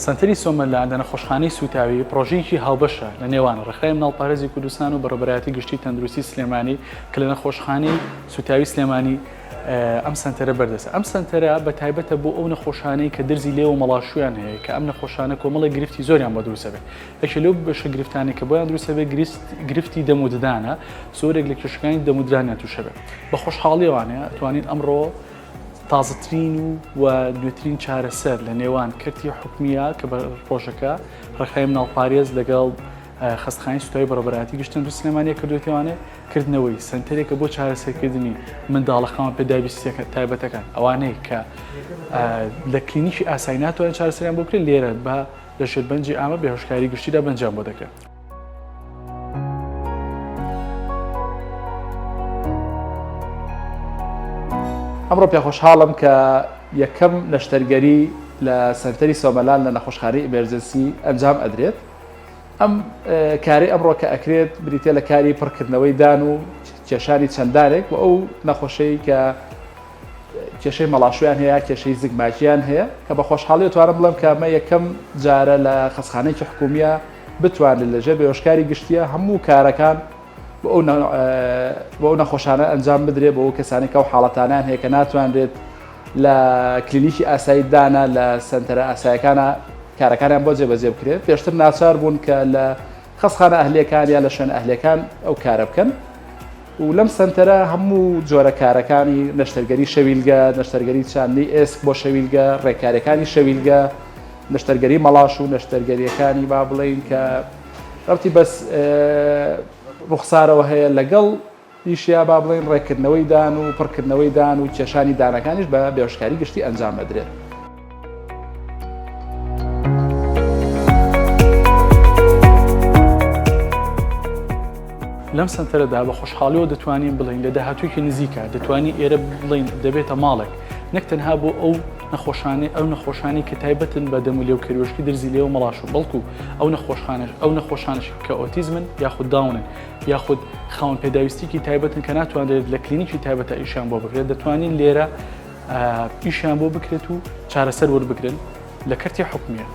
سنتەری سۆمەلان لە نەخۆشخانەی سوتاوی پرۆژەیەکی هاوبەشە لە نێوان ڕێکخراوی مناڵپارێزی کوردستان و بەڕێوەبەرایەتی گشتی تەندروستی سلێمانی کە لە نەخۆشخانەی سوتاوی سلێمانی ئەم سنتەرە بەردەستە. ئەم سنتەرە بە تایبەتە بۆ ئەو نەخۆشانەی کە دەرزی لێ و مەڵاشویان هەیە کە ئەم نەخۆشانە کۆمەڵی گرفتی زۆریان بۆ دروستە بێت. یەکێ لەو بەشە گرفتانی کە بۆیان دروستە بێت گرفتی دەموددانە، زۆرێک لە کێشەکانی دەموددانیان تووشە بێت. بە خۆشحاڵیەوانەیە ئەتوانین ئەمڕۆ تازەترین و نوێترین چارەسەر لە نێوان کەرتی حکومیە کە بە ڕۆژەکە ڕێکخراوی مناڵپارێز لەگەڵ خستخانەی سوتاوی بەڕێوەبەرایەتی گشتی تەندروستی سلێمانی کردوێتەوانێ کردنەوەی سنتەرێکە بۆ چارەسەرکردنی منداڵەکان پێداویستیەکە تایبەتەکان ئەوانەی کە لە کلینیکی ئاسایی ناتوانن چارەسەریان بۆ بکرێن لێرە بە لە ژێربەنجی ئامە بێهۆشکاری گشتیدا بەنجام بۆ دەکرێت. ئەمڕۆ پێ خۆشحاڵم کە یەکەم نەشتەرگەری لە سنتەری سۆمەلان لە نەخۆشخانەی ئیمەرجەنسی ئەنجام ئەدرێت. ئەم کاری ئەمڕۆ کە ئەکرێت بریتێ لە کاری پڕکردنەوەی دان و کێشانی چەندانێک و ئەو نەخۆشەی کە کێشەی مەڵاشویان هەیە کێشەی زگماکییان هەیە کە بە خۆشحاڵی توانم بڵم کە ئەمە یەکەم جارە لە خستخانەیەکی حکومیە بتوانێت لەژێر بێهۆشکاری گشتیە هەموو کارەکان بۆ ئەو نەخۆشانە ئەنجام بدرێت بۆ ئەو کەسانی کە ئەو حاڵەتانیان هەیە کە ناتوانرێت لە کلینیکی ئاسایی دانا لە سنتەرە ئاساییەکانە کارەکانیان بۆ جێبەجێ بکرێت. پێشتر ناچار بوون کە لە خستخانە ئەهلیەکان یا لە شوێن ئەهلیەکان ئەو کارە بکەن و لەم سنتەرە هەموو جۆرە کارەکانی نەشتەرگەری شەویلگە، نەشتەرگەری چاندنی ئێسک بۆ شەویلگە، ڕێکاریەکانی شەویلگە، نەشتەرگەری مەڵاش و نەشتەرگەریەکانی با بڵێین کە ڕەبتی بەس ڕوخسارەوە هەیە لەگەڵ ئیشیا با بڵێن ڕێکردنەوەی دان و پڕکردنەوەی دان و کێشانی دانەکانیش بە بێهۆشکاری گشتی ئەنجام بدرێت. لەم سنتەرەدا بە خۆشحاڵیەوە دەتوانین بڵین لە داهاتوویەکی نزیکە دەتوانین ئێرە بڵین دەبێتە ماڵێک نەک تەنها بۆ ئەو نەخۆشانی کە تایبەتن بە دەم و لێوکەروێشکی دەرزی لێ و مەڵاش و بەڵکو ئەو نەخۆشانش کە ئۆتیزمن یاخود داونن یاخود خاوەن پێداویستێکی تایبەتن کە ناتوانرێت لە کلینیکی تایبەتە ئیشیان بۆ بکرێت دەتوانین لێرە ئیشیان بۆ بکرێت و چارەسەر وەربگرن لە کەرتی حکومیە.